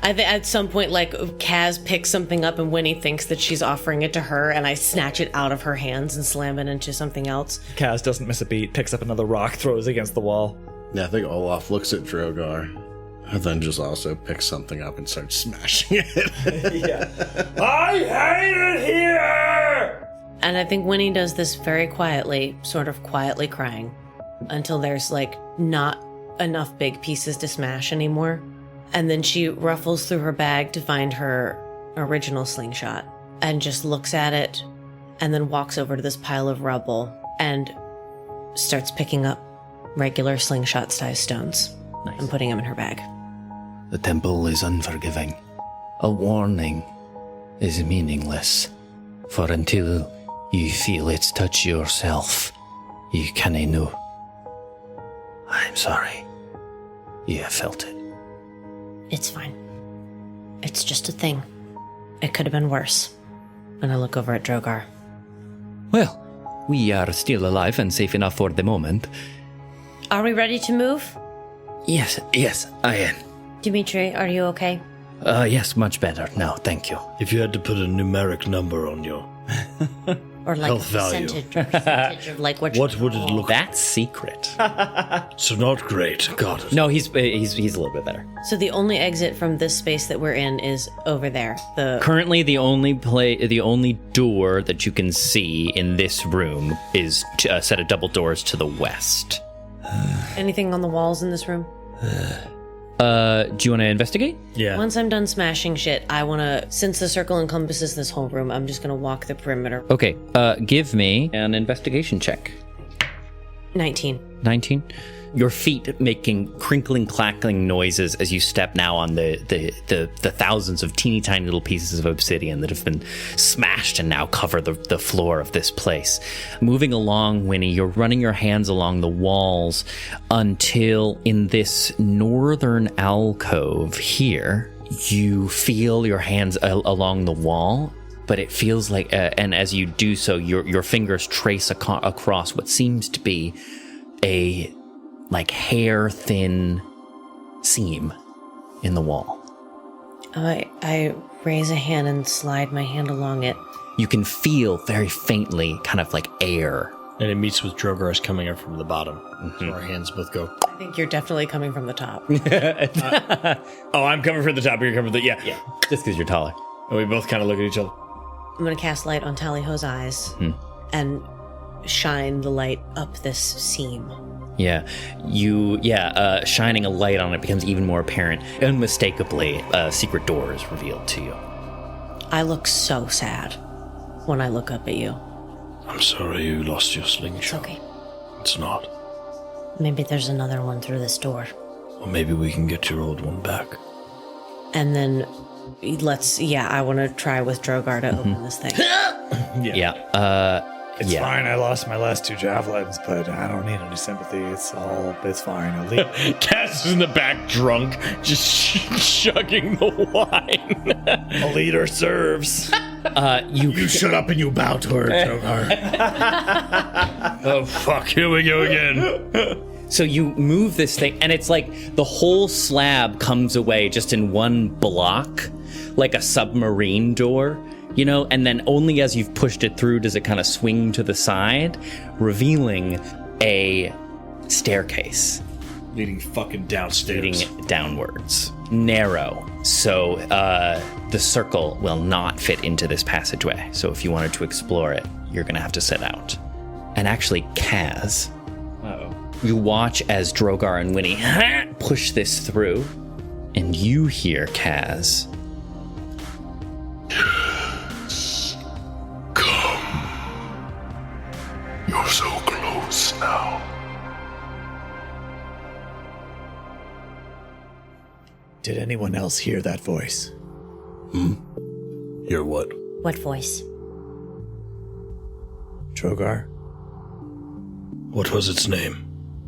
I think at some point, Kaz picks something up and Winnie thinks that she's offering it to her, and I snatch it out of her hands and slam it into something else. Kaz doesn't miss a beat, picks up another rock, throws it against the wall. Yeah, I think Olaf looks at Drogar and then just also picks something up and starts smashing it. Yeah. I hate it here! And I think Winnie does this very quietly, sort of quietly crying, until there's not enough big pieces to smash anymore. And then she ruffles through her bag to find her original slingshot and just looks at it and then walks over to this pile of rubble and starts picking up regular slingshot-sized stones and putting them in her bag. The temple is unforgiving. A warning is meaningless. For until you feel its touch yourself, you cannae know. I'm sorry. You have felt it. It's fine. It's just a thing. It could have been worse. And I look over at Drogar. Well, we are still alive and safe enough for the moment. Are we ready to move? Yes, I am. Dimitri, are you okay? Yes, much better now, thank you. If you had to put a numeric number on your Or health value, percentage of what would it look? That's secret. So not great. Got it. No, he's a little bit better. So the only exit from this space that we're in is over there. Currently, the only door that you can see in this room is a set of double doors to the west. Anything on the walls in this room? Do you want to investigate? Yeah. Once I'm done smashing shit, I want to, since the circle encompasses this whole room, I'm just going to walk the perimeter. Okay, give me an investigation check. 19. 19. Your feet making crinkling, clackling noises as you step now on the thousands of teeny tiny little pieces of obsidian that have been smashed and now cover the floor of this place. Moving along, Winnie, you're running your hands along the walls until in this northern alcove here, you feel your hands along the wall, but it feels like, and as you do so, your fingers trace across what seems to be a hair-thin seam in the wall. I raise a hand and slide my hand along it. You can feel very faintly kind of like air. And it meets with Drogar's coming up from the bottom. So our hands both go. I think you're definitely coming from the top. Oh, I'm coming from the top, you're coming from the... Yeah. Just because you're taller. And we both kind of look at each other. I'm going to cast light on Tally-Ho's eyes and shine the light up this seam. Yeah, shining a light on it becomes even more apparent. Unmistakably, a secret door is revealed to you. I look so sad when I look up at you. I'm sorry you lost your It's slingshot. okay. It's not. Maybe there's another one through this door. Or maybe we can get your old one back. And then I want to try with Drogar to open this thing. It's fine. I lost my last 2 javelins, but I don't need any sympathy. It's fine. I'll leave. Cass is in the back, drunk, just chugging the wine. A leader serves. You shut up and you bow to her, Drogar. Oh, fuck. Here we go again. So you move this thing, and it's like the whole slab comes away just in one block, like a submarine door. And then only as you've pushed it through does it kind of swing to the side, revealing a staircase. Leading fucking downstairs. Leading downwards. Narrow. So the circle will not fit into this passageway. So if you wanted to explore it, you're going to have to set out. And actually, Kaz, you watch as Drogar and Winnie push this through, and you hear Kaz. You're so close now. Did anyone else hear that voice? Hear what? What voice? Drogar? What was its name?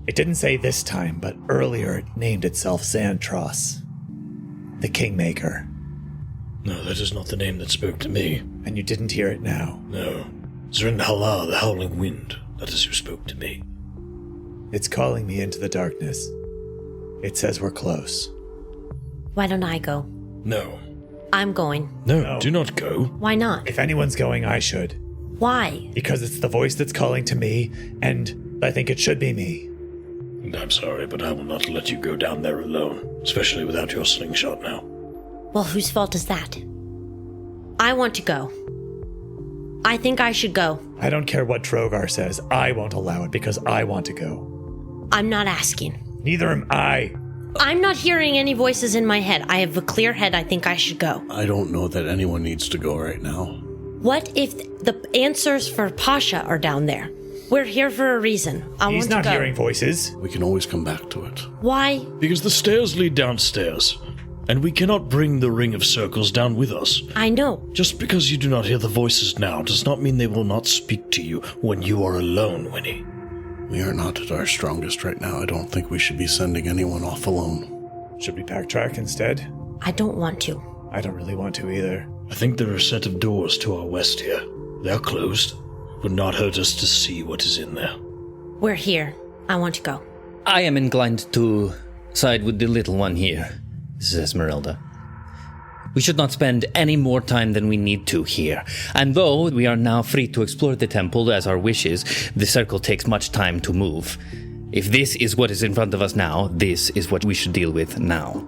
It didn't say this time, but earlier it named itself Xantros, the Kingmaker. No, that is not the name that spoke to me. And you didn't hear it now. No. Zrinhala, the Howling Wind. That is who spoke to me. It's calling me into the darkness. It says we're close. Why don't I go? No. I'm going. No, do not go. Why not? If anyone's going, I should. Why? Because it's the voice that's calling to me, and I think it should be me. And I'm sorry, but I will not let you go down there alone, especially without your slingshot now. Well, whose fault is that? I want to go. I think I should go. I don't care what Drogar says. I won't allow it because I want to go. I'm not asking. Neither am I. I'm not hearing any voices in my head. I have a clear head. I think I should go. I don't know that anyone needs to go right now. What if the answers for Pasha are down there? We're here for a reason. I He's want to not go. hearing voices. We can always come back to it. Why? Because the stairs lead downstairs, and we cannot bring the Ring of Circles down with us. I know. Just because you do not hear the voices now does not mean they will not speak to you when you are alone, Winnie. We are not at our strongest right now. I don't think we should be sending anyone off alone. Should we backtrack instead? I don't want to. I don't really want to either. I think there are a set of doors to our west here. They're closed. It would not hurt us to see what is in there. We're here. I want to go. I am inclined to side with the little one here, says Esmeralda. We should not spend any more time than we need to here. And though we are now free to explore the temple as our wishes, the circle takes much time to move. If this is what is in front of us now, this is what we should deal with now.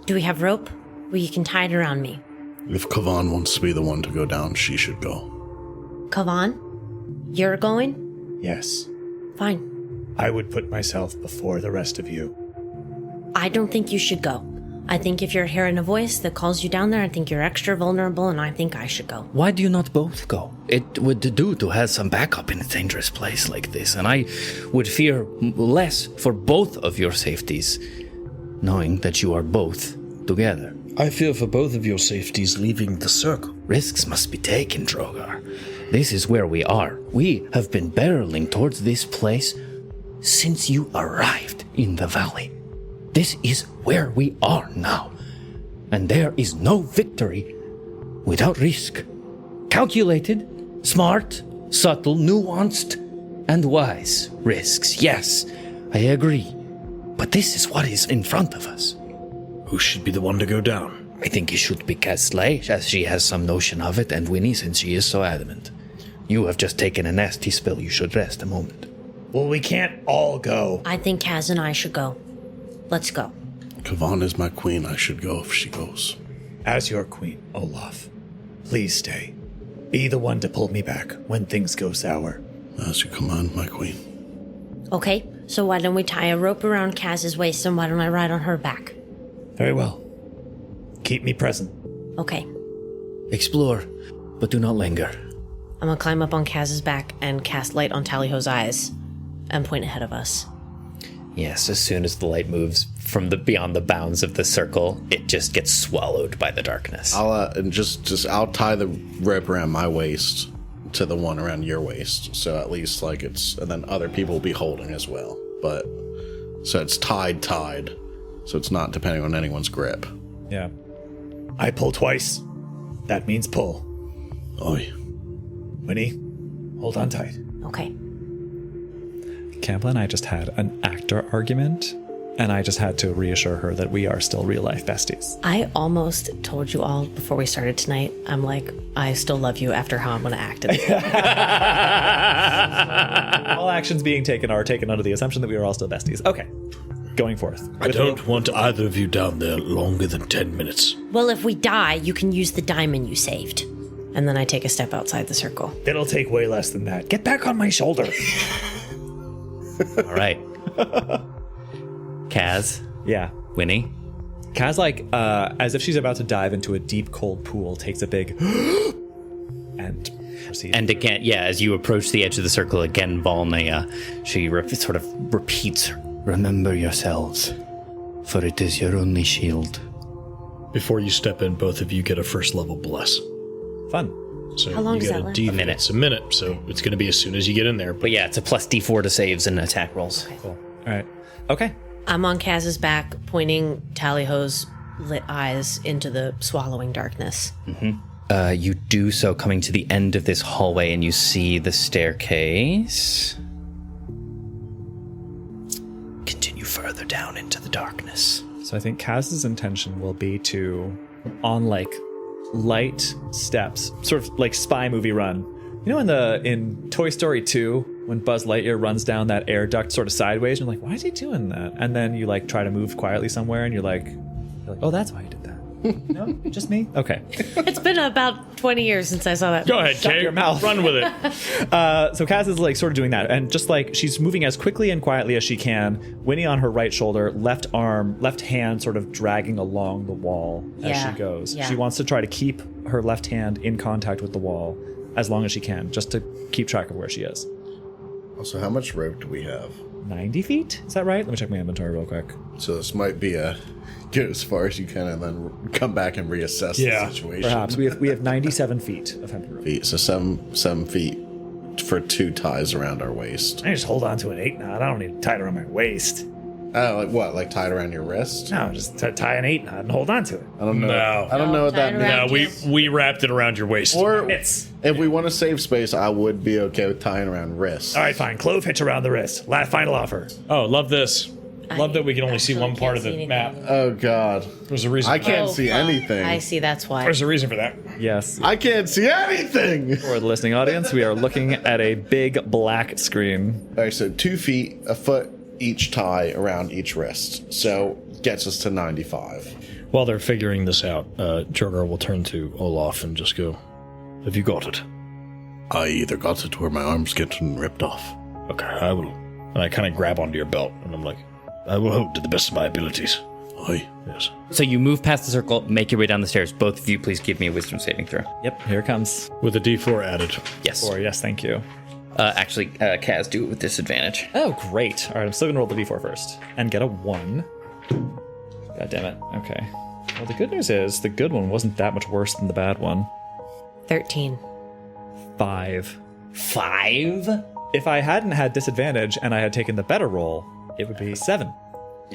Do we have rope? Well, you can tie it around me. If Kavan wants to be the one to go down, she should go. Kavan? You're going? Yes. Fine. I would put myself before the rest of you. I don't think you should go. I think if you're hearing a voice that calls you down there, I think you're extra vulnerable, and I think I should go. Why do you not both go? It would do to have some backup in a dangerous place like this, and I would fear less for both of your safeties, knowing that you are both together. I fear for both of your safeties leaving the circle. Risks must be taken, Drogar. This is where we are. We have been barreling towards this place since you arrived in the valley. This is where we are now. And there is no victory without risk. Calculated, smart, subtle, nuanced, and wise risks. Yes, I agree. But this is what is in front of us. Who should be the one to go down? I think it should be Kasle, as she has some notion of it, and Winnie, since she is so adamant. You have just taken a nasty spill. You should rest a moment. Well, we can't all go. I think Kaz and I should go. Let's go. Kavan is my queen. I should go if she goes. As your queen, Olaf, please stay. Be the one to pull me back when things go sour. As you command, my queen. Okay, so why don't we tie a rope around Kaz's waist and why don't I ride on her back? Very well. Keep me present. Okay. Explore, but do not linger. I'm gonna climb up on Kaz's back and cast light on Tallyho's eyes and point ahead of us. Yes, as soon as the light moves from the beyond the bounds of the circle, it just gets swallowed by the darkness. I'll tie the rope around my waist to the one around your waist, so at least like it's, and then other people will be holding as well. But so it's tied, so it's not depending on anyone's grip. Yeah. I pull twice. That means pull. Oi. Winnie, hold on tight. Okay. Campbell and I just had an actor argument, and I just had to reassure her that we are still real-life besties. I almost told you all before we started tonight, I'm like, I still love you after how I'm going to act. All actions being taken are taken under the assumption that we are all still besties. Okay, going forth. I don't want either of you down there longer than 10 minutes. Well, if we die, you can use the diamond you saved. And then I take a step outside the circle. It'll take way less than that. Get back on my shoulder. All right. Kaz, Yeah. Winnie. Kaz, like, as if she's about to dive into a deep, cold pool, takes a big and proceeds. And again, yeah, as you approach the edge of the circle again, Volnea, she sort of repeats, Remember yourselves, for it is your only shield. Before you step in, both of you get a first level bless. Fun. So How long you does get that a last? D. A minute. It's a minute, so it's going to be as soon as you get in there. but yeah, it's a plus D4 to saves and attack rolls. Cool. All right. Okay. I'm on Kaz's back, pointing Tallyho's lit eyes into the swallowing darkness. You do so coming to the end of this hallway, and you see the staircase. Continue further down into the darkness. So I think Kaz's intention will be to, on like light steps, sort of like spy movie run. You know, in Toy Story 2, when Buzz Lightyear runs down that air duct sort of sideways, and you're like, why is he doing that? And then you like try to move quietly somewhere, and you're like, oh, that's why he did that. No, just me. Okay. It's been about 20 years since I saw that. Go ahead, Shut Kay. your mouth. Run with it. So Kaz is like sort of doing that, and just like she's moving as quickly and quietly as she can. Winnie on her right shoulder, left hand sort of dragging along the wall as she goes. Yeah. She wants to try to keep her left hand in contact with the wall as long as she can, just to keep track of where she is. Also, how much rope do we have? 90 feet? Is that right? Let me check my inventory real quick. So this might be get as far as you can and then come back and reassess the situation. Perhaps we have 97 feet of hemp rope. Feet, so 7 feet for 2 ties around our waist. I just hold on to an 8 knot. I don't need to tie it around my waist. Oh, like what? Like tied around your wrist? No, just tie an 8 knot and hold on to it. I don't know. No. I don't know what that tied means. around No, we wrapped it around your waist. Or It's if we want to save space, I would be okay with tying around wrists. all right. Fine. Clove hitch around the wrist. Last final offer. Oh, love this. Love that we can only see actually one part can't of the see map. anything. Oh God, There's a reason. I for can't that. see anything. I see, that's why. There's a reason for that. Yes. I can't see anything. For the listening audience, we are looking at a big black screen. All right, so 2 feet, a foot each tie around each wrist. So gets us to 95. While they're figuring this out, Drogar will turn to Olaf and just go, "Have you got it?" I either got it or my arm's getting ripped off. Okay, I will And I kind of grab onto your belt, and I'm like, I will hope to the best of my abilities. Aye. Yes. So you move past the circle, make your way down the stairs. Both of you, please give me a wisdom saving throw. Yep, here it comes. With a D4 added. Yes. 4, yes, thank you. Actually, Kaz, do it with disadvantage. Oh, great. All right, I'm still going to roll the d4 first. And get a 1. God damn it. Okay. Well, the good news is the good one wasn't that much worse than the bad one. 13. 5. 5? If I hadn't had disadvantage and I had taken the better roll, it would be 7.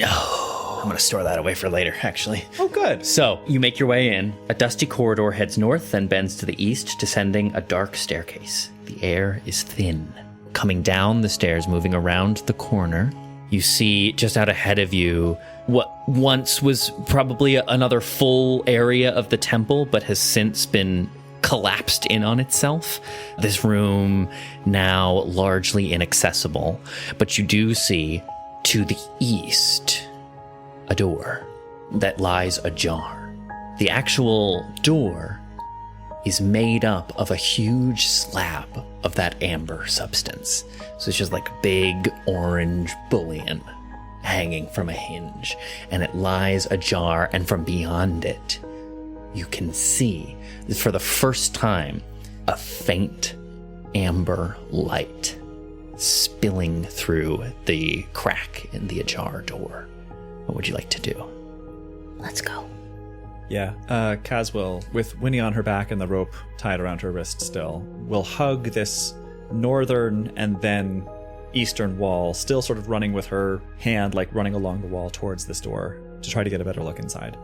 I'm going to store that away for later, actually. Oh, good. So, you make your way in. A dusty corridor heads north, then bends to the east, descending a dark staircase. The air is thin. Coming down the stairs, moving around the corner, you see just out ahead of you what once was probably another full area of the temple, but has since been collapsed in on itself. This room now largely inaccessible, but you do see to the east a door that lies ajar. The actual door is made up of a huge slab of that amber substance. So it's just like big orange bullion hanging from a hinge, and it lies ajar, and from beyond it, you can see, for the first time, a faint amber light spilling through the crack in the ajar door. What would you like to do? Let's go. Yeah, Kaz will, with Winnie on her back and the rope tied around her wrist still, will hug this northern and then eastern wall, still sort of running with her hand, like running along the wall towards this door to try to get a better look inside.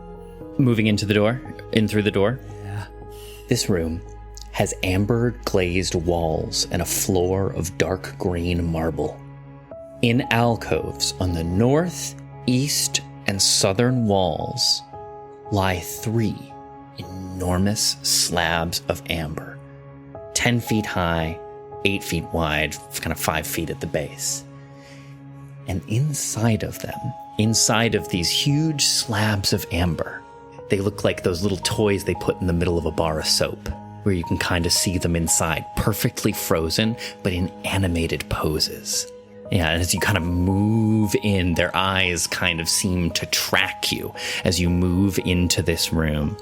Moving into the door, in through the door. Yeah. This room has amber glazed walls and a floor of dark green marble. In alcoves on the north, east, and southern walls lie 3 enormous slabs of amber, 10 feet high, 8 feet wide, kind of 5 feet at the base. And inside of them, inside of these huge slabs of amber, they look like those little toys they put in the middle of a bar of soap, where you can kind of see them inside, perfectly frozen, but in animated poses. Yeah, and as you kind of move in, their eyes kind of seem to track you as you move into this room.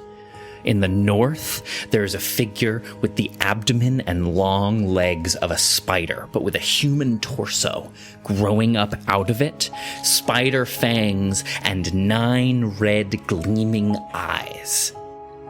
In the north, there's a figure with the abdomen and long legs of a spider, but with a human torso growing up out of it, spider fangs, and 9 red gleaming eyes.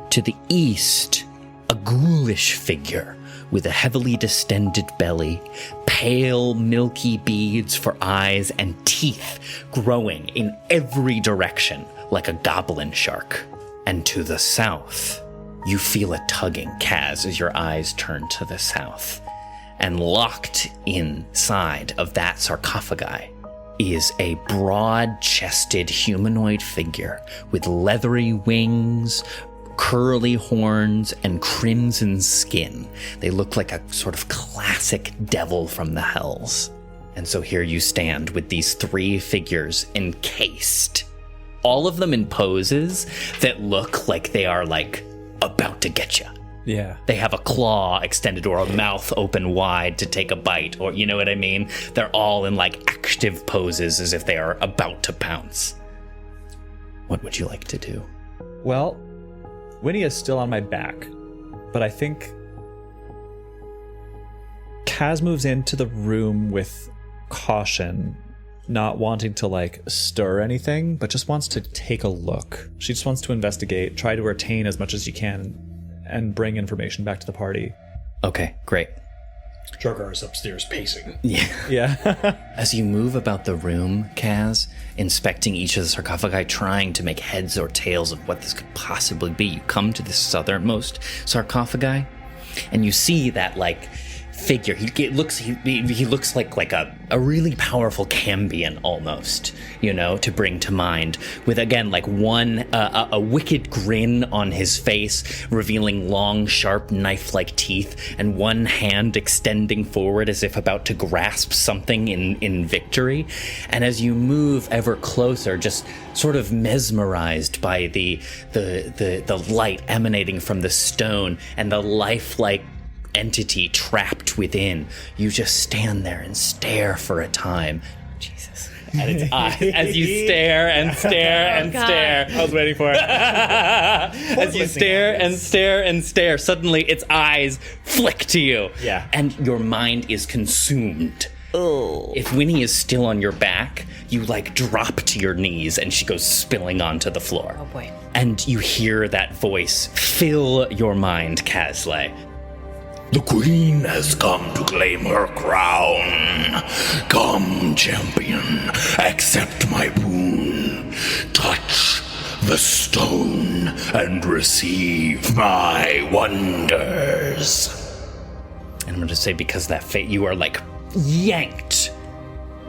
To the east, a ghoulish figure with a heavily distended belly, pale, milky beads for eyes, and teeth growing in every direction like a goblin shark. And to the south, you feel a tugging, Kaz, as your eyes turn to the south. And locked inside of that sarcophagi is a broad-chested humanoid figure with leathery wings, curly horns, and crimson skin. They look like a sort of classic devil from the hells. And so here you stand with these 3 figures encased, all of them in poses that look like they are like about to get you. Yeah. They have a claw extended or a mouth open wide to take a bite, or you know what I mean? They're all in like active poses as if they are about to pounce. What would you like to do? Well, Winnie is still on my back, but I think Kaz moves into the room with caution, not wanting to like stir anything, but just wants to take a look. She just wants to investigate, try to retain as much as you can, and bring information back to the party. Okay, great. Drogar is upstairs pacing. Yeah. As you move about the room, Kaz, inspecting each of the sarcophagi, trying to make heads or tails of what this could possibly be, you come to the southernmost sarcophagi, and you see that like figure. He looks like a really powerful Cambion almost, you know, to bring to mind, with again like a wicked grin on his face, revealing long, sharp knife-like teeth, and one hand extending forward as if about to grasp something in victory. And as you move ever closer, just sort of mesmerized by the light emanating from the stone and the lifelike entity trapped within. You just stand there and stare for a time. Jesus. And its eyes, as you stare and stare and stare. I was waiting for it. As you stare and stare and stare, suddenly its eyes flick to you. Yeah. And your mind is consumed. Oh. If Winnie is still on your back, you like drop to your knees and she goes spilling onto the floor. Oh boy. And you hear that voice fill your mind, Kasle. The queen has come to claim her crown. Come, champion, accept my boon. Touch the stone and receive my wonders. And I'm going to say, because that fate, you are like yanked.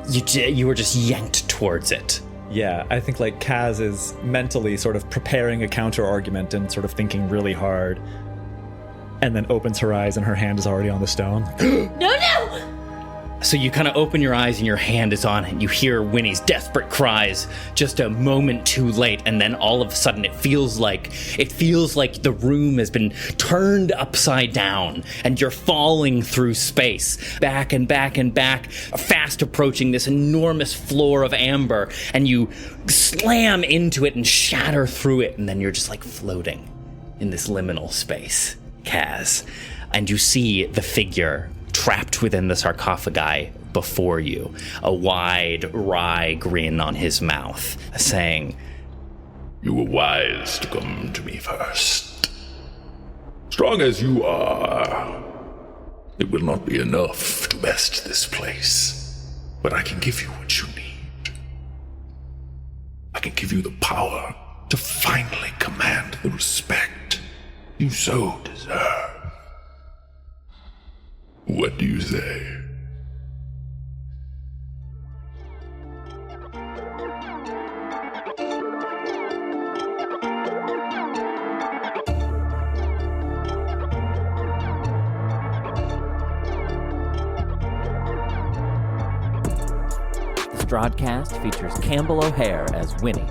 You were just yanked towards it. Yeah, I think like Kaz is mentally sort of preparing a counter argument and sort of thinking really hard, and then opens her eyes and her hand is already on the stone. No! So you kind of open your eyes and your hand is on it, and you hear Winnie's desperate cries just a moment too late, and then all of a sudden it feels like the room has been turned upside down, and you're falling through space, back and back and back, fast approaching this enormous floor of amber, and you slam into it and shatter through it, and then you're just like floating in this liminal space, Kaz. And you see the figure trapped within the sarcophagi before you, a wide, wry grin on his mouth, saying, You were wise to come to me first. Strong as you are, it will not be enough to best this place, but I can give you what you need. I can give you the power to finally command the respect you so deserve. What do you say? The Strahdcast features Campbell O'Hare as Winnie,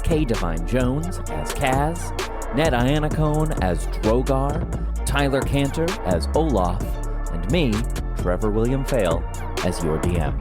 Devine-Jones as Kaz, Ned Iannacone as Drogar, Tyler Kanter as Olaf, and me, Trevor William Fayle, as your DM.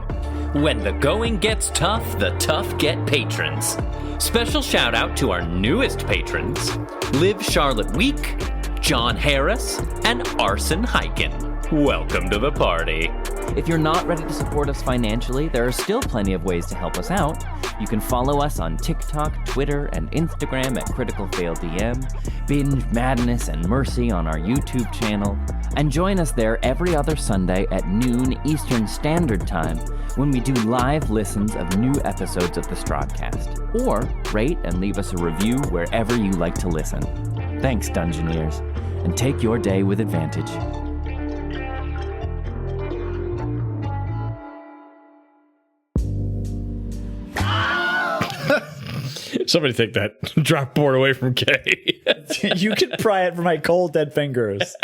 When the going gets tough, the tough get patrons. Special shout out to our newest patrons, Liv Charlotte Week, John Harris, and Arson Hyken. Welcome to the party. If you're not ready to support us financially, there are still plenty of ways to help us out. You can follow us on TikTok, Twitter, and Instagram at Critical Fail DM, binge Madness and Mercy on our YouTube channel, and join us there every other Sunday at noon Eastern Standard Time when we do live listens of new episodes of the Strahdcast. Or rate and leave us a review wherever you like to listen. Thanks, Dungeoneers, and take your day with advantage. Somebody take that drop board away from Kay. You can pry it from my cold, dead fingers.